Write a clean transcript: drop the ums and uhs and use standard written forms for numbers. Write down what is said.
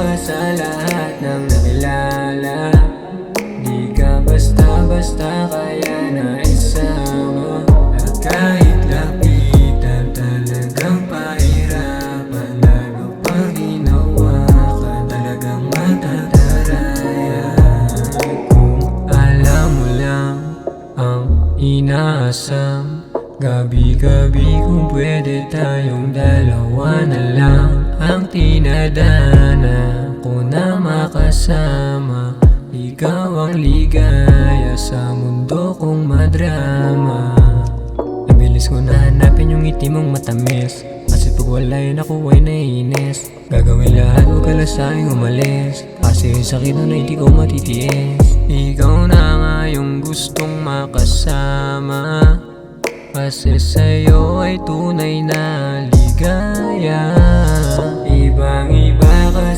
ka sa lahat ng nakilala. Di ka basta-basta kaya naisama. At kahit lapitan talagang pahirapan, lalo pag ginawa ka talagang matataraya. Kung alam mo lang ang inaasam, gabi-gabi kung pwede tayong dalawa na lang ang tinadana ko na makasama. Ikaw ang ligaya sa mundo kong madrama. Nabilis ko na hanapin yung ngiti mong matamis, kasi pag wala yun ako ay naiinis. Gagawin lahat huwag ka lang sa'king umalis, kasi yung sakit nun ay di ko matitiis. Ikaw na nga yung gustong makasama, kasi sa'yo ay tunay na ligaya. Ibang iba ka